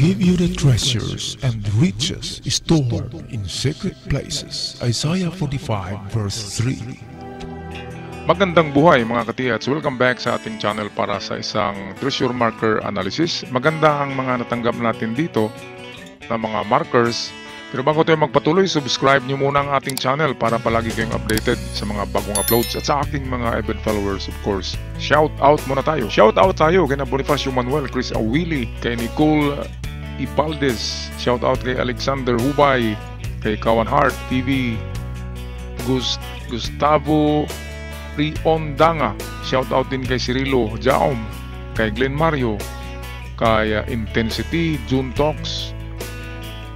give you the treasures and riches stored in secret places. Isaiah 45 verse 3. Magandang buhay mga katiyats! Welcome back sa ating channel para sa isang treasure marker analysis. Maganda ang mga natanggap natin dito na mga markers. Pero bago tayo magpatuloy, subscribe nyo muna ang ating channel para palagi kayong updated sa mga bagong uploads at sa aking mga avid followers, of course. Shout out muna tayo. Shout out tayo kay Bonifacio Manuel, Chris Awili, kay Nicole Ipaldes. Shout out kay Alexander Hubay, kay Kawan Heart TV, Gustavo Riondanga. Shout out din kay Cirilo Jaom, kay Glenn Mario, kay Intensity, June Talks,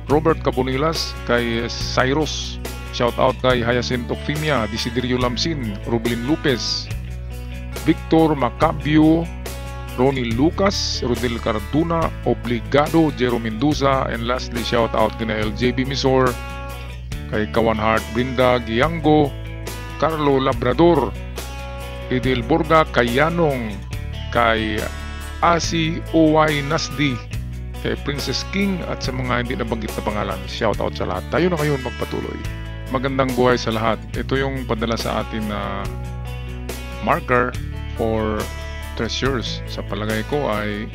Robert Cabonilas, kay Cyrus. Shout out kay Hyacinth Ocfimia, Desiderio Lamsin, Rublin Lopez, Victor Macabio, Ronnie Lucas, Rodel Carduna, Obligado, Jero Mendoza, and lastly shout out kay LJB Misor, kay Kawan Heart, Brinda Giango, Carlo Labrador, Edel Borga, kay Yanong, kay Asi Oy Nasdi, kay Princess King, at sa mga hindi nabanggit na pangalan. Shout out sa lahat. Tayo na ngayon magpatuloy. Magandang buhay sa lahat. Ito yung padala sa atin na marker for treasures. Sa palagay ko ay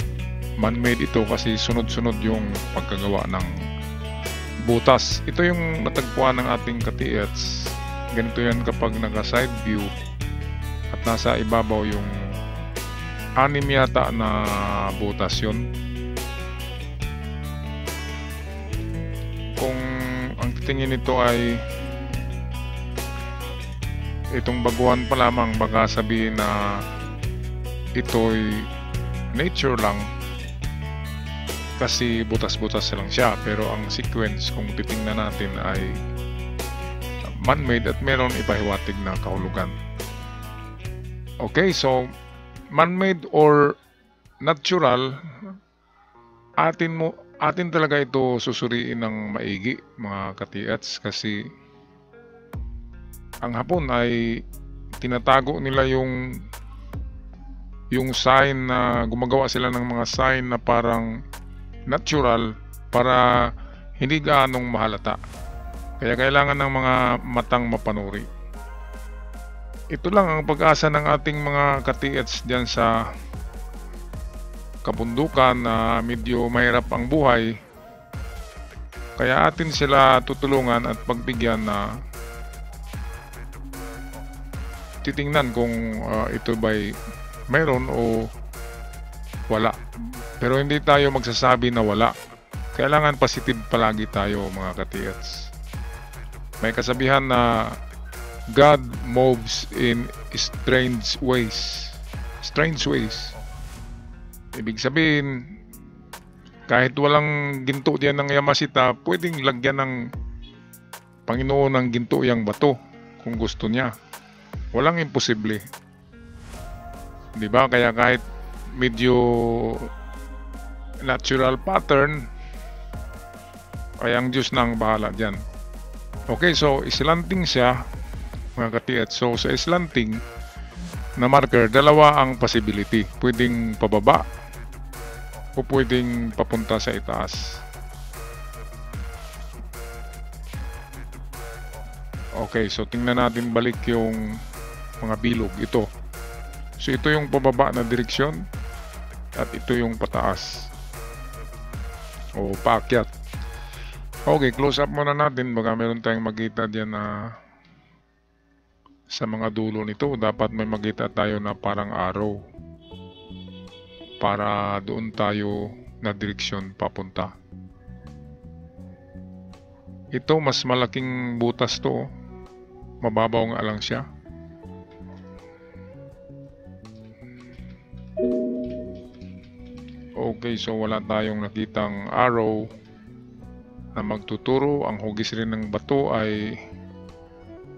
man-made ito kasi sunod-sunod yung pagkagawa ng butas. Ito yung natagpuan ng ating katiyats. Ganito yan kapag naka-side view at nasa ibabaw yung 6 yata na butas yun. Kung ang titingin nito ay itong baguhan pa lamang, baka sabihin na ito'y nature lang kasi butas-butas lang siya, pero ang sequence kung titingnan natin ay man-made at meron ipahiwatig na kahulugan. Okay, so man-made or natural, atin talaga ito susuriin ng maigi mga katiyats, kasi ang Hapon ay tinatago nila yung sign na gumagawa sila ng mga sign na parang natural para hindi gaanong mahalata. Kaya kailangan ng mga matang mapanuri. Ito lang ang pag-asa ng ating mga katiyats diyan sa kabundukan na medyo mahirap ang buhay. Kaya atin sila tutulungan at pagbigyan na titingnan kung ito ba'y mayroon o wala. Pero hindi tayo magsasabi na wala. Kailangan positive palagi tayo mga katiyats. May kasabihan na God moves in strange ways. Strange ways. Ibig sabihin, kahit walang ginto diyan ng Yamashita, pwedeng lagyan ng Panginoon ng ginto yang bato kung gusto niya. Walang imposible. Di ba? Kaya kahit medyo natural pattern, ay ang Diyos na ang bahala diyan. Okay, so islanting siya mga katiyat. So sa islanting na marker, dalawa ang possibility. Pwedeng pababa o pwedeng papunta sa itaas. Okay, so tingnan natin balik yung mga bilog. Ito. So ito yung pababa na direksyon at ito yung pataas o paakyat. Okay, close up muna natin. Baka meron tayong makita diyan na sa mga dulo nito. Dapat may makita tayo na parang arrow para doon tayo na direksyon papunta. Ito mas malaking butas to. Mababaw nga lang siya. Okay, so wala tayong nakitang arrow na magtuturo. Ang hugis rin ng bato ay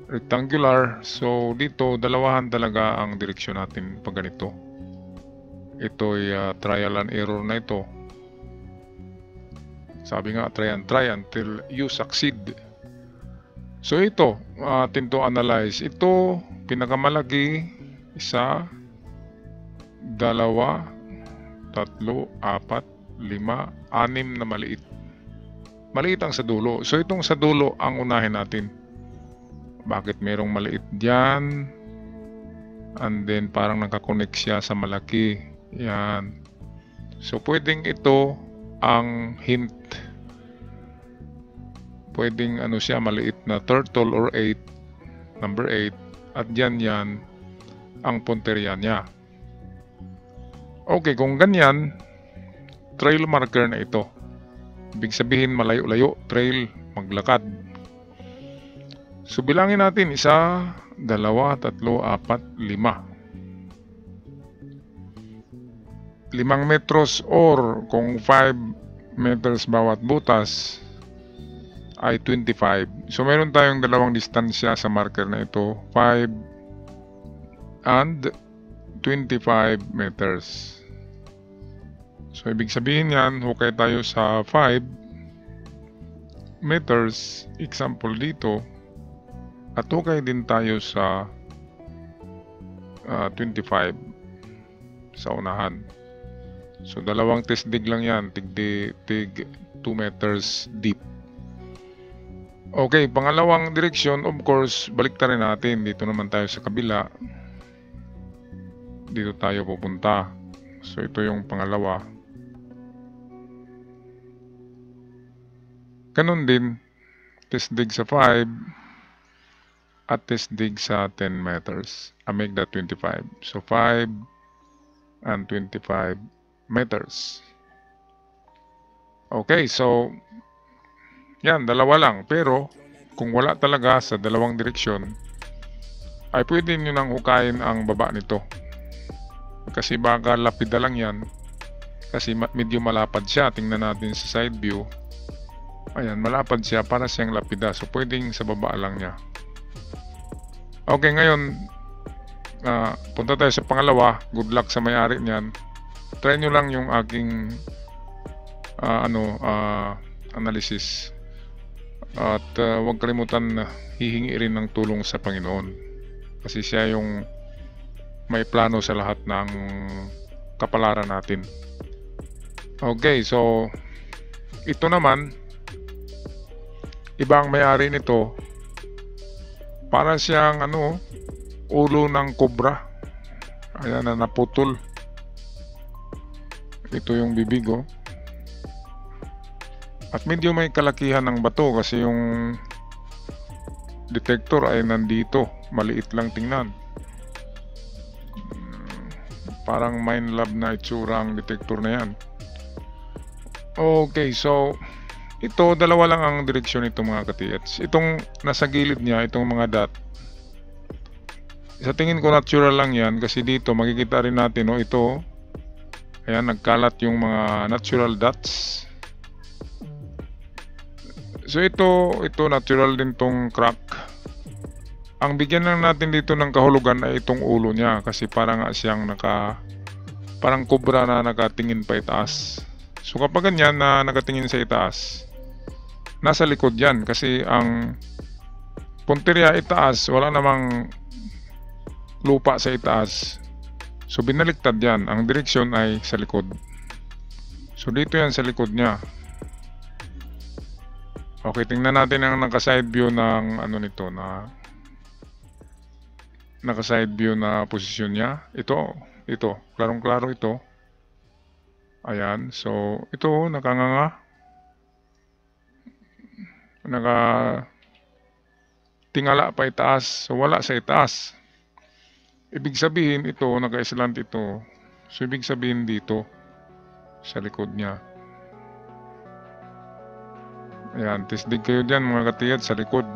rectangular. So dito dalawahan talaga ang direksyon natin pag ganito. Ito ay trial and error na ito. Sabi nga try until you succeed. So ito atin to analyze. Ito pinakamalaki, 1, 2, 3, 4, 6 na maliit. Maliit ang sa dulo. So itong sa dulo ang unahin natin. Bakit merong maliit dyan? And then parang nakakonect siya sa malaki. Yan. So pwedeng ito ang hint. Pwedeng ano siya, maliit na turtle or 8. Number 8. At yan ang punteriya niya. Okay, kung ganyan, trail marker na ito. Ibig sabihin malayo-layo, trail, maglakad. So bilangin natin 1, 2, 3, 4, 5. 5 metros or kung 5 meters bawat butas ay 25. So meron tayong dalawang distansya sa marker na ito, 5 and 25 meters. So ibig sabihin yan, hukay tayo sa 5 meters, example dito, at hukay din tayo sa 25 sa unahan. So dalawang testig lang yan, tig 2 meters deep. Okay, pangalawang direksyon, of course, baliktarin natin. Dito naman tayo sa kabila. Dito tayo pupunta. So ito yung pangalawa. Ganun din, testig sa 5 at testig sa 10 meters. I make that 25. So 5 and 25 meters. Okay, so yan, dalawa lang. Pero kung wala talaga sa dalawang direksyon, ay pwede nyo nang hukayin ang baba nito. Kasi baka lapida lang yan. Kasi medyo malapad siya. Tingnan natin sa side view. Ayan, malapad siya para siyang lapida. So pwedeng sa baba lang niya. Okay, ngayon punta tayo sa pangalawa. Good luck sa may-ari niyan. Try nyo lang yung aking analysis. At huwag kalimutan na hihingi rin ng tulong sa Panginoon. Kasi siya yung may plano sa lahat ng kapalaran natin. Okay, so ito naman, ibang may-ari nito, para siyang ulo ng kobra. Ayan na naputol. Ito yung bibig, oh. At medyo may kalakihan ng bato kasi yung detector ay nandito. Maliit lang tingnan. Parang Mine Lab na itsura ang detector na yan. Okay, so ito, dalawa lang ang direksyon nito mga katiyats. Itong nasa gilid niya, itong mga dot, sa tingin ko natural lang yan kasi dito makikita rin natin, oh, ito, ayan, nagkalat yung mga natural dots. So ito natural din tong crack. Ang bigyan lang natin dito ng kahulugan ay itong ulo niya kasi parang nga siyang parang kobra na nakatingin pa itaas. So kapag ganyan na nakatingin sa itaas, nasa likod yan kasi ang punteriya itaas, wala namang lupa sa itaas. So binaliktad yan, ang direksyon ay sa likod. So dito yan sa likod niya. Okay, tingnan natin ang naka-side view ng nito na naka-side view na posisyon niya. Ito, klarong-klaro ito. Ayan, so ito nakanganga. Nakatingala pa itaas, so wala sa itaas. Ibig sabihin ito, naka-slant ito. So ibig sabihin dito sa likod niya. Ayan, testig kayo dyan mga katiyad sa likod.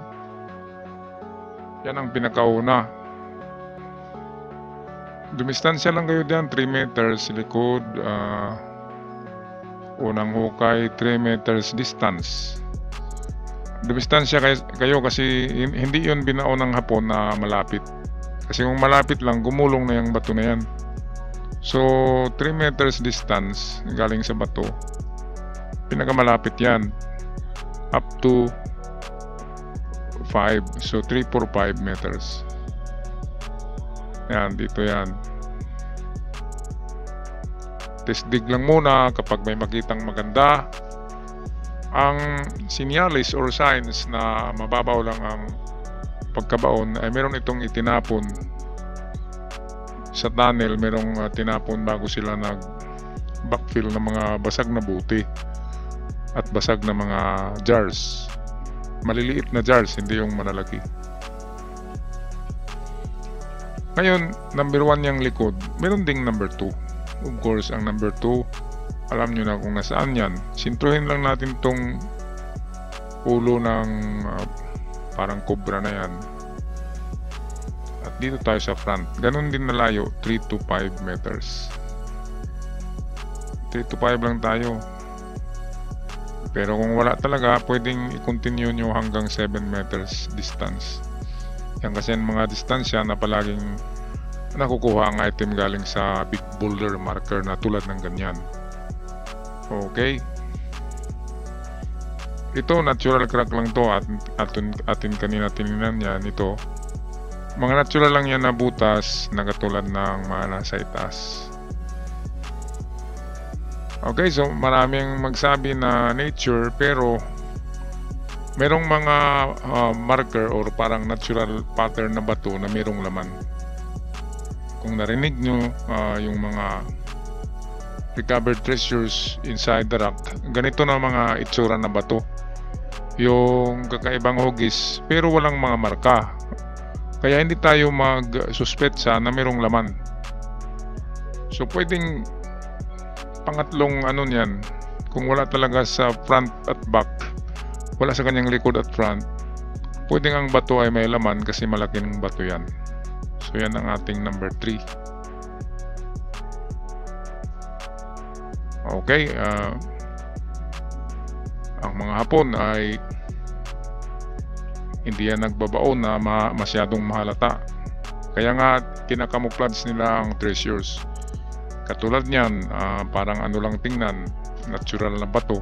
Yan ang pinakauna. Dumistansya lang kayo dyan, 3 meters likod. Unang hukay, 3 meters distance. Dumistansya kayo kasi hindi yun binao ng hapon na malapit. Kasi kung malapit lang, gumulong na yung bato na yan. So, 3 meters distance galing sa bato. Pinakamalapit yan. Up to 5. So 3, 4, 5 meters. Yan, dito yan. test dig lang muna kapag may makitang maganda. Ang sinyalis or signs na mababaw lang ang pagkabaon ay meron itong itinapon sa tunnel, merong tinapon bago sila nag-backfill ng mga basag na buti at basag na mga jars. Maliliit na jars, hindi yung malalaki. Ngayon, number 1 yung likod. Meron ding number 2. Of course, ang number 2, alam nyo na kung nasaan yan. Sintruhin lang natin tong ulo ng parang cobra na yan. At dito tayo sa front. Ganun din na layo, 3 to 5 meters. 3 to 5 lang tayo. Pero kung wala talaga, pwedeng i-continue nyo hanggang 7 meters distance. Yan kasi ang mga distansya na palaging nakukuha ang item galing sa big boulder marker na tulad ng ganyan. Okay. Ito natural crack lang to at atin kanina tininan yan ito. Mga natural lang yan na butas na katulad ng mga nasa itaas. Okay, so maraming magsabi na nature pero merong mga marker or parang natural pattern na bato na merong laman. Kung narinig nyo yung mga recovered treasures inside the rock, ganito na mga itsura na bato. Yung kakaibang hugis pero walang mga marka. Kaya hindi tayo mag-suspetsa na merong laman. So pwedeng pangatlong ano niyan, kung wala talaga sa front at back, wala sa kanyang likod at front, pwedeng ang bato ay may laman kasi malaking bato yan. So yan ang ating number 3. Okay, ang mga Hapon ay hindi yan nagbabaon na masyadong mahalata. Kaya nga kinakamuflage nila ang treasures. Katulad niyan, parang ano lang tingnan, natural na bato.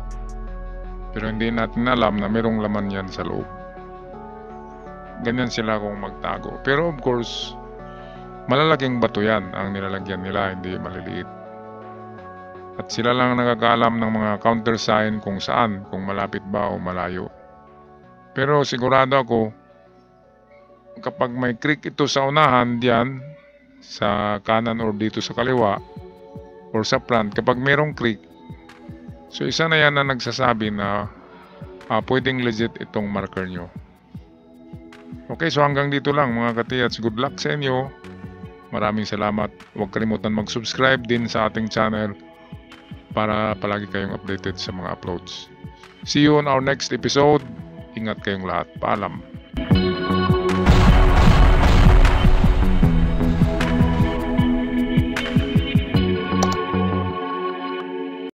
Pero hindi natin alam na merong laman yan sa loob. Ganyan sila kung magtago. Pero of course, malalaking bato yan ang nilalagyan nila, hindi maliliit. At sila lang nakakaalam ng mga counter sign kung saan, kung malapit ba o malayo. Pero sigurado ako, kapag may creek ito sa unahan diyan, sa kanan or dito sa kaliwa, or sa front, kapag merong creek, so isa na yan na nagsasabi na pwedeng legit itong marker nyo. Okay, so hanggang dito lang mga katiyats. Good luck sa inyo. Maraming salamat. Huwag kalimutan mag-subscribe din sa ating channel para palagi kayong updated sa mga uploads. See you on our next episode. Ingat kayong lahat. Paalam.